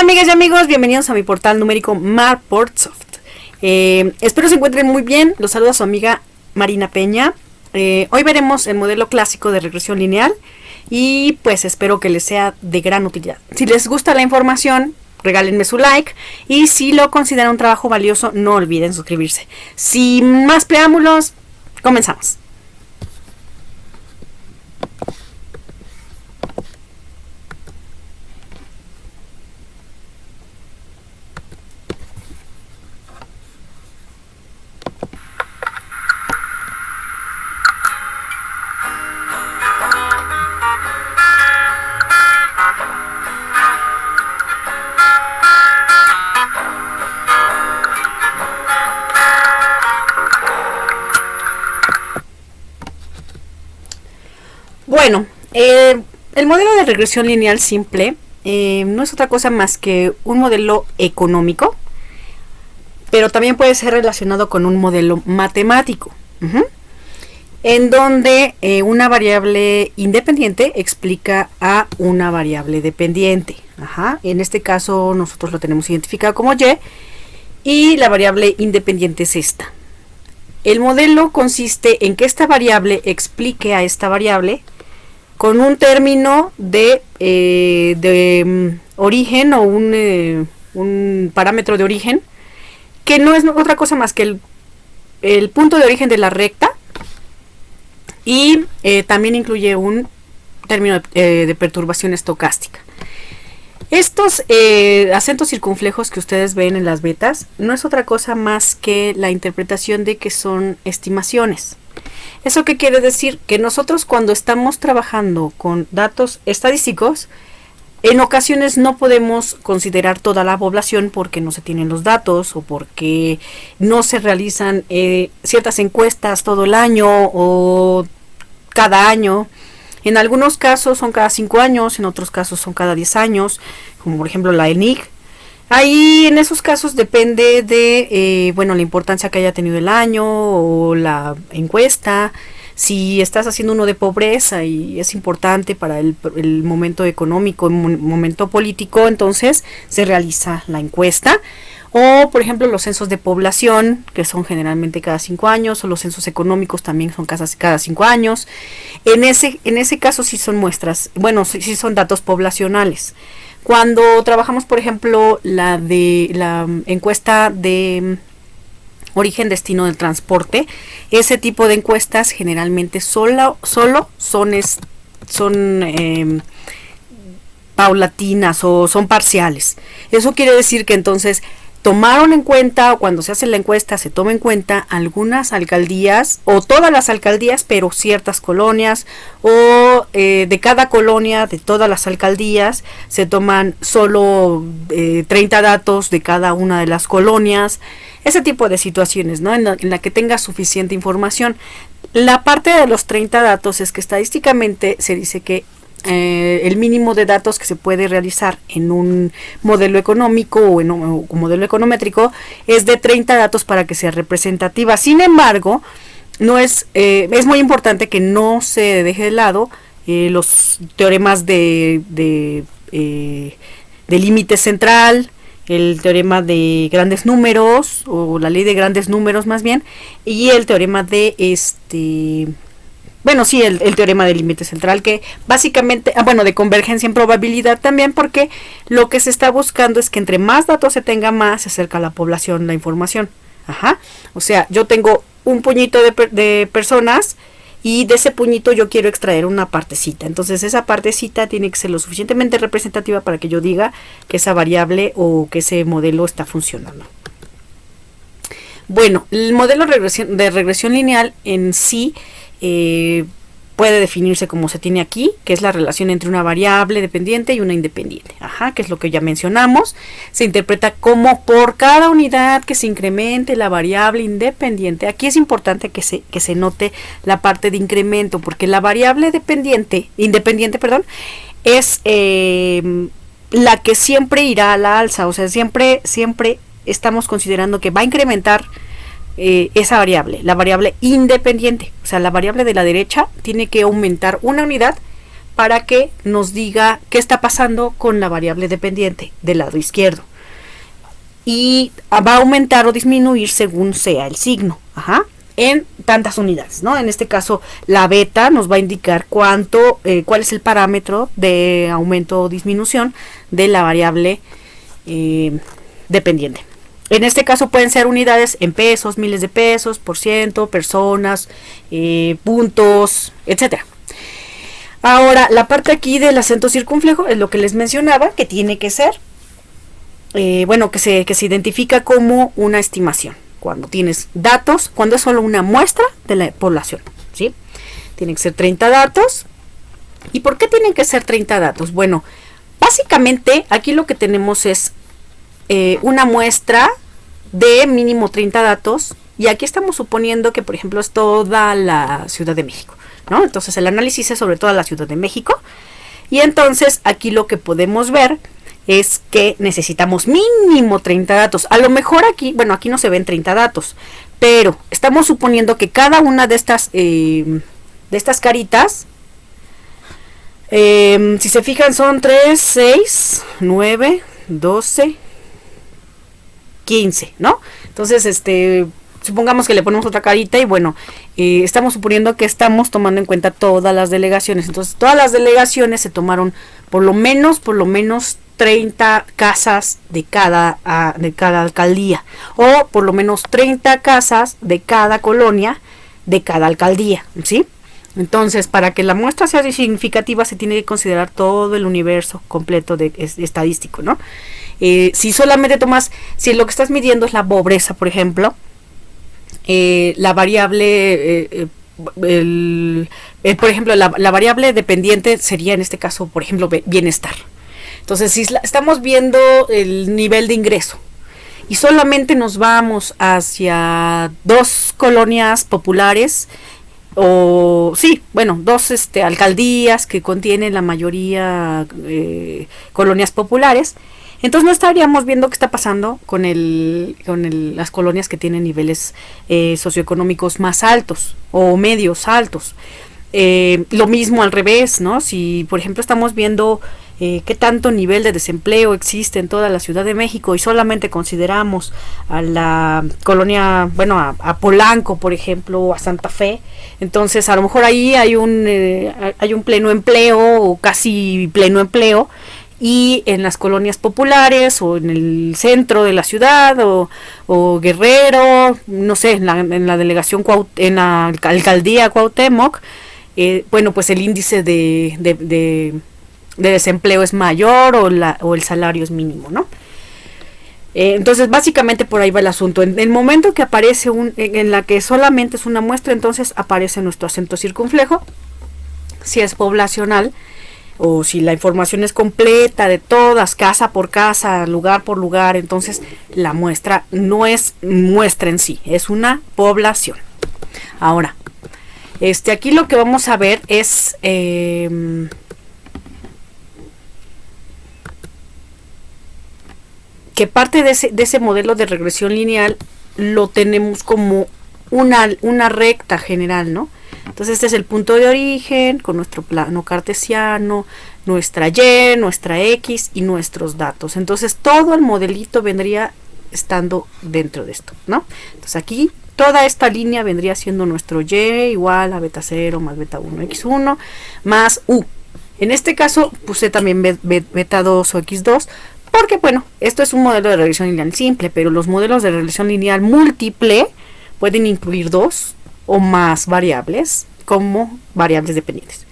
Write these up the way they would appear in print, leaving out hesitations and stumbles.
amigas y amigos, bienvenidos a mi portal numérico Marportsoft. Espero se encuentren muy bien. Los saluda su amiga Marina Peña. Hoy veremos el modelo clásico de regresión lineal y pues espero que les sea de gran utilidad. Si les gusta la información, regálenme su like y si lo consideran un trabajo valioso, no olviden suscribirse. Sin más preámbulos, comenzamos. Bueno, el modelo de regresión lineal simple no es otra cosa más que un modelo económico, pero también puede ser relacionado con un modelo matemático, en donde una variable independiente explica a una variable dependiente. En este caso nosotros lo tenemos identificado como y la variable independiente es esta. El modelo consiste en que esta variable explique a esta variable con un término de origen o un parámetro de origen que no es otra cosa más que el punto de origen de la recta y también incluye un término de perturbación estocástica. Estos acentos circunflejos que ustedes ven en las betas no es otra cosa más que la interpretación de que son estimaciones. ¿Eso qué quiere decir? Que nosotros cuando estamos trabajando con datos estadísticos, en ocasiones no podemos considerar toda la población porque no se tienen los datos o porque no se realizan ciertas encuestas todo el año o cada año. En algunos casos son cada 5 años, en otros casos son cada 10 años, como por ejemplo la ENIC. Ahí en esos casos depende de la importancia que haya tenido el año o la encuesta. Si estás haciendo uno de pobreza y es importante para el momento económico, el momento político, entonces se realiza la encuesta. O por ejemplo los censos de población, que son generalmente cada 5 años, o los censos económicos también son cada 5 años. En ese caso sí son muestras, sí son datos poblacionales. Cuando trabajamos, por ejemplo, la encuesta de origen destino del transporte, ese tipo de encuestas generalmente solo son paulatinas o son parciales. Eso quiere decir que entonces tomaron en cuenta, o cuando se hace la encuesta se toma en cuenta algunas alcaldías o todas las alcaldías, pero ciertas colonias, o de cada colonia, de todas las alcaldías, se toman solo 30 datos de cada una de las colonias, ese tipo de situaciones, ¿no? En la que tenga suficiente información. La parte de los 30 datos es que estadísticamente se dice que el mínimo de datos que se puede realizar en un modelo económico o en un modelo econométrico es de 30 datos para que sea representativa. Sin embargo, no es muy importante que no se deje de lado los teoremas de límite central, el teorema de grandes números o la ley de grandes números más bien, y el teorema de el teorema del límite central, que básicamente, de convergencia en probabilidad también, porque lo que se está buscando es que entre más datos se tenga, más se acerca a la población la información. O sea, yo tengo un puñito de personas y de ese puñito yo quiero extraer una partecita. Entonces esa partecita tiene que ser lo suficientemente representativa para que yo diga que esa variable o que ese modelo está funcionando. Bueno, el modelo de regresión lineal en sí puede definirse como se tiene aquí, que es la relación entre una variable dependiente y una independiente, que es lo que ya mencionamos. Se interpreta como por cada unidad que se incremente la variable independiente. Aquí es importante que se note la parte de incremento, porque la variable independiente, es la que siempre irá a la alza, o sea, siempre estamos considerando que va a incrementar esa variable, la variable independiente. O sea, la variable de la derecha tiene que aumentar una unidad para que nos diga qué está pasando con la variable dependiente del lado izquierdo. Y va a aumentar o disminuir según sea el signo. En tantas unidades, ¿no? En este caso, la beta nos va a indicar cuál es el parámetro de aumento o disminución de la variable dependiente. En este caso pueden ser unidades en pesos, miles de pesos, por ciento, personas, puntos, etcétera. Ahora, la parte aquí del acento circunflejo es lo que les mencionaba, que tiene que ser, que se identifica como una estimación. Cuando tienes datos, cuando es solo una muestra de la población, ¿sí? Tienen que ser 30 datos. ¿Y por qué tienen que ser 30 datos? Bueno, básicamente aquí lo que tenemos es una muestra de mínimo 30 datos, y aquí estamos suponiendo que, por ejemplo, es toda la Ciudad de México, ¿no? Entonces el análisis es sobre toda la Ciudad de México, y entonces aquí lo que podemos ver es que necesitamos mínimo 30 datos. A lo mejor aquí no se ven 30 datos, pero estamos suponiendo que cada una de estas caritas, si se fijan, son 3, 6, 9, 12, 15, ¿no? Entonces, supongamos que le ponemos otra carita y estamos suponiendo que estamos tomando en cuenta todas las delegaciones. Entonces, todas las delegaciones se tomaron por lo menos 30 casas de cada alcaldía, o por lo menos 30 casas de cada colonia de cada alcaldía, ¿sí? Entonces, para que la muestra sea significativa, se tiene que considerar todo el universo completo estadístico, ¿no? Si solamente si lo que estás midiendo es la pobreza, por ejemplo, la variable, por ejemplo, la variable dependiente sería en este caso, por ejemplo, bienestar. Entonces, si estamos viendo el nivel de ingreso y solamente nos vamos hacia 2 colonias populares, dos alcaldías que contienen la mayoría colonias populares, entonces no estaríamos viendo qué está pasando con las colonias que tienen niveles socioeconómicos más altos o medios altos. Lo mismo al revés, ¿no? Si, por ejemplo, estamos viendo qué tanto nivel de desempleo existe en toda la Ciudad de México y solamente consideramos a la colonia, a Polanco, por ejemplo, o a Santa Fe, entonces a lo mejor ahí hay un pleno empleo o casi pleno empleo, y en las colonias populares o en el centro de la ciudad o Guerrero, no sé, en la delegación en la alcaldía Cuauhtémoc, pues el índice de desempleo es mayor o el salario es mínimo, ¿no? Entonces básicamente por ahí va el asunto. En el momento que aparece en la que solamente es una muestra, entonces aparece nuestro acento circunflejo. Si es poblacional o si la información es completa de todas, casa por casa, lugar por lugar, entonces la muestra no es muestra en sí, es una población. Ahora, aquí lo que vamos a ver es que parte de ese modelo de regresión lineal lo tenemos como una recta general, ¿no? Entonces este es el punto de origen con nuestro plano cartesiano, nuestra Y, nuestra X y nuestros datos. Entonces todo el modelito vendría estando dentro de esto, ¿no? Entonces aquí toda esta línea vendría siendo nuestro Y igual a beta 0 más beta 1 X1 más U. En este caso puse también beta 2 o X2 porque, esto es un modelo de regresión lineal simple, pero los modelos de regresión lineal múltiple pueden incluir 2 o más variables como variables dependientes.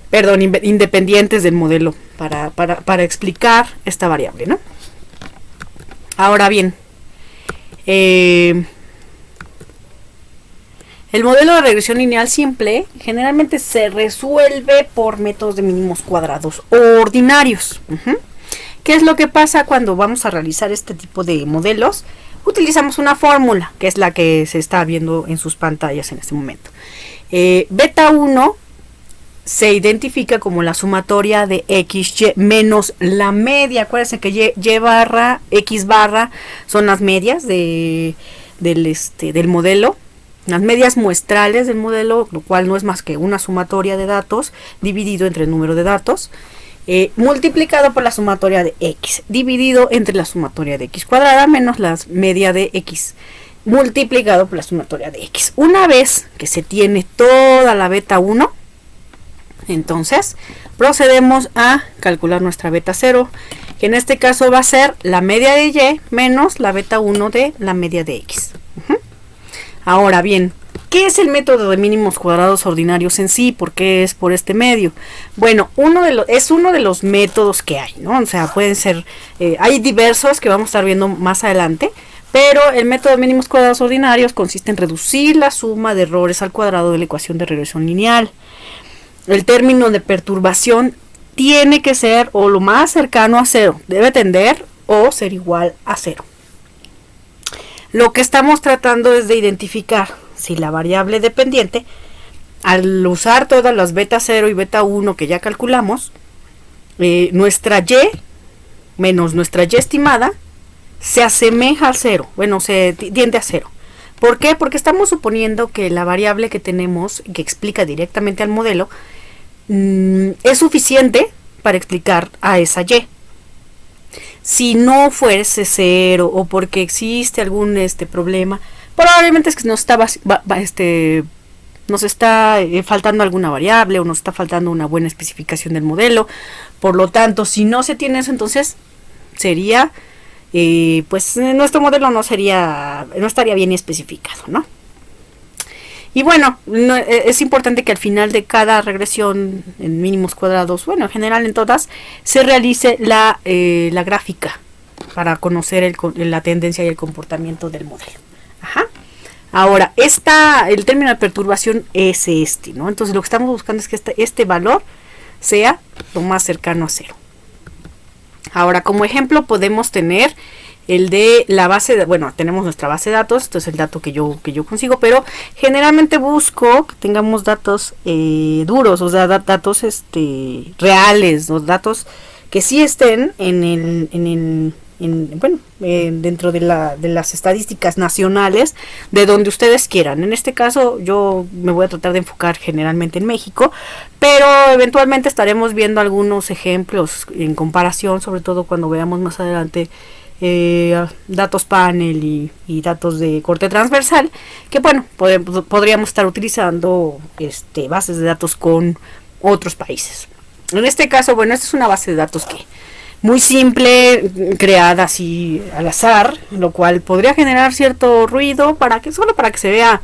Perdón, independientes del modelo para explicar esta variable, ¿no? Ahora bien, el modelo de regresión lineal simple generalmente se resuelve por métodos de mínimos cuadrados ordinarios. ¿Qué es lo que pasa cuando vamos a realizar este tipo de modelos? Utilizamos una fórmula, que es la que se está viendo en sus pantallas en este momento. Beta 1 se identifica como la sumatoria de XY menos la media. Acuérdense que Y barra, X barra son las medias del modelo, las medias muestrales del modelo, lo cual no es más que una sumatoria de datos dividido entre el número de datos, multiplicado por la sumatoria de x, dividido entre la sumatoria de x cuadrada menos la media de x, multiplicado por la sumatoria de x. Una vez que se tiene toda la beta 1, entonces procedemos a calcular nuestra beta 0, que en este caso va a ser la media de y menos la beta 1 de la media de x. Ahora bien, ¿qué es el método de mínimos cuadrados ordinarios en sí? ¿Por qué es por este medio? Bueno, es uno de los métodos que hay, ¿no? O sea, pueden ser, hay diversos que vamos a estar viendo más adelante, pero el método de mínimos cuadrados ordinarios consiste en reducir la suma de errores al cuadrado de la ecuación de regresión lineal. El término de perturbación tiene que ser o lo más cercano a 0, debe tender o ser igual a 0. Lo que estamos tratando es de identificar si la variable dependiente, al usar todas las beta 0 y beta 1 que ya calculamos, nuestra y menos nuestra y estimada se asemeja al 0, bueno, se tiende a 0. ¿Por qué? Porque estamos suponiendo que la variable que tenemos, que explica directamente al modelo, es suficiente para explicar a esa y. Si no fuese 0 o porque existe algún problema, probablemente es que nos está faltando alguna variable o nos está faltando una buena especificación del modelo. Por lo tanto, si no se tiene eso, entonces sería, pues nuestro modelo no estaría bien especificado, ¿no? Y bueno, es importante que al final de cada regresión en mínimos cuadrados, bueno, en general en todas, se realice la gráfica para conocer la tendencia y el comportamiento del modelo. Ajá. Ahora, el término de perturbación es ¿no? Entonces lo que estamos buscando es que este valor sea lo más cercano a 0. Ahora, como ejemplo podemos tener el de la base de, bueno, tenemos nuestra base de datos, esto es el dato que yo consigo, pero generalmente busco que tengamos datos duros, o sea, datos reales, los datos que sí estén dentro de las estadísticas nacionales de donde ustedes quieran. En este caso yo me voy a tratar de enfocar generalmente en México, pero eventualmente estaremos viendo algunos ejemplos en comparación, sobre todo cuando veamos más adelante datos panel y datos de corte transversal, que bueno, podríamos estar utilizando bases de datos con otros países. En este caso, bueno, esta es una base de datos que muy simple, creada así al azar, lo cual podría generar cierto ruido solo para que se vea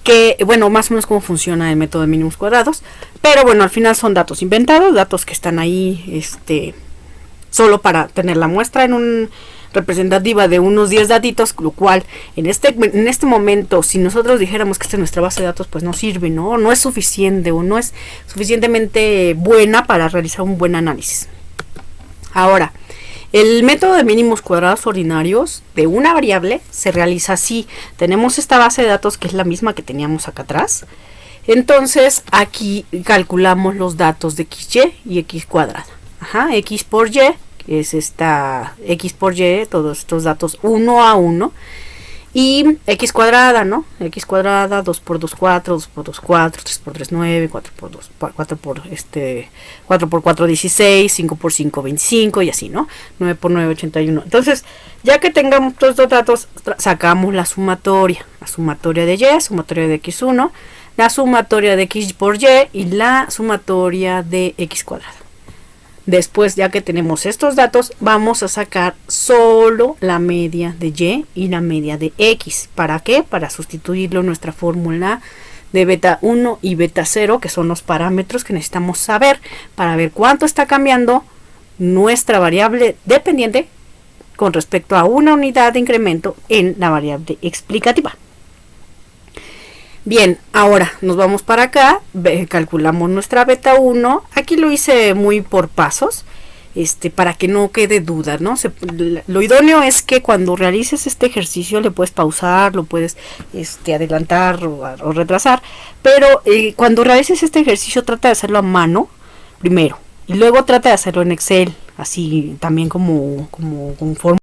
que, bueno, más o menos cómo funciona el método de mínimos cuadrados, pero bueno, al final son datos inventados, datos que están ahí, solo para tener la muestra en un representativa de unos 10 datitos, lo cual en este momento, si nosotros dijéramos que esta es nuestra base de datos, pues no sirve, no es suficiente o no es suficientemente buena para realizar un buen análisis. Ahora, el método de mínimos cuadrados ordinarios de una variable se realiza así. Tenemos esta base de datos que es la misma que teníamos acá atrás. Entonces aquí calculamos los datos de xy y x cuadrada. X por y, que es esta x por y, todos estos datos 1 a 1. Y x cuadrada, ¿no? X cuadrada, 2 por 2, 4, 2 por 2, 4, 3 por 3, 9, 4 por 2, 4 por 4, 16, 5 por 5, 25 y así, ¿no? 9 por 9, 81. Entonces, ya que tengamos todos estos datos, sacamos la sumatoria de y, sumatoria de x1, la sumatoria de x por y la sumatoria de x cuadrada. Después, ya que tenemos estos datos, vamos a sacar solo la media de y la media de x. ¿Para qué? Para sustituirlo en nuestra fórmula de beta 1 y beta 0, que son los parámetros que necesitamos saber para ver cuánto está cambiando nuestra variable dependiente con respecto a una unidad de incremento en la variable explicativa. Bien, ahora nos vamos para acá, calculamos nuestra beta 1, aquí lo hice muy por pasos, para que no quede duda, ¿no? Lo idóneo es que cuando realices este ejercicio le puedes pausar, lo puedes adelantar o retrasar, pero cuando realices este ejercicio trata de hacerlo a mano primero y luego trata de hacerlo en Excel, así también como forma.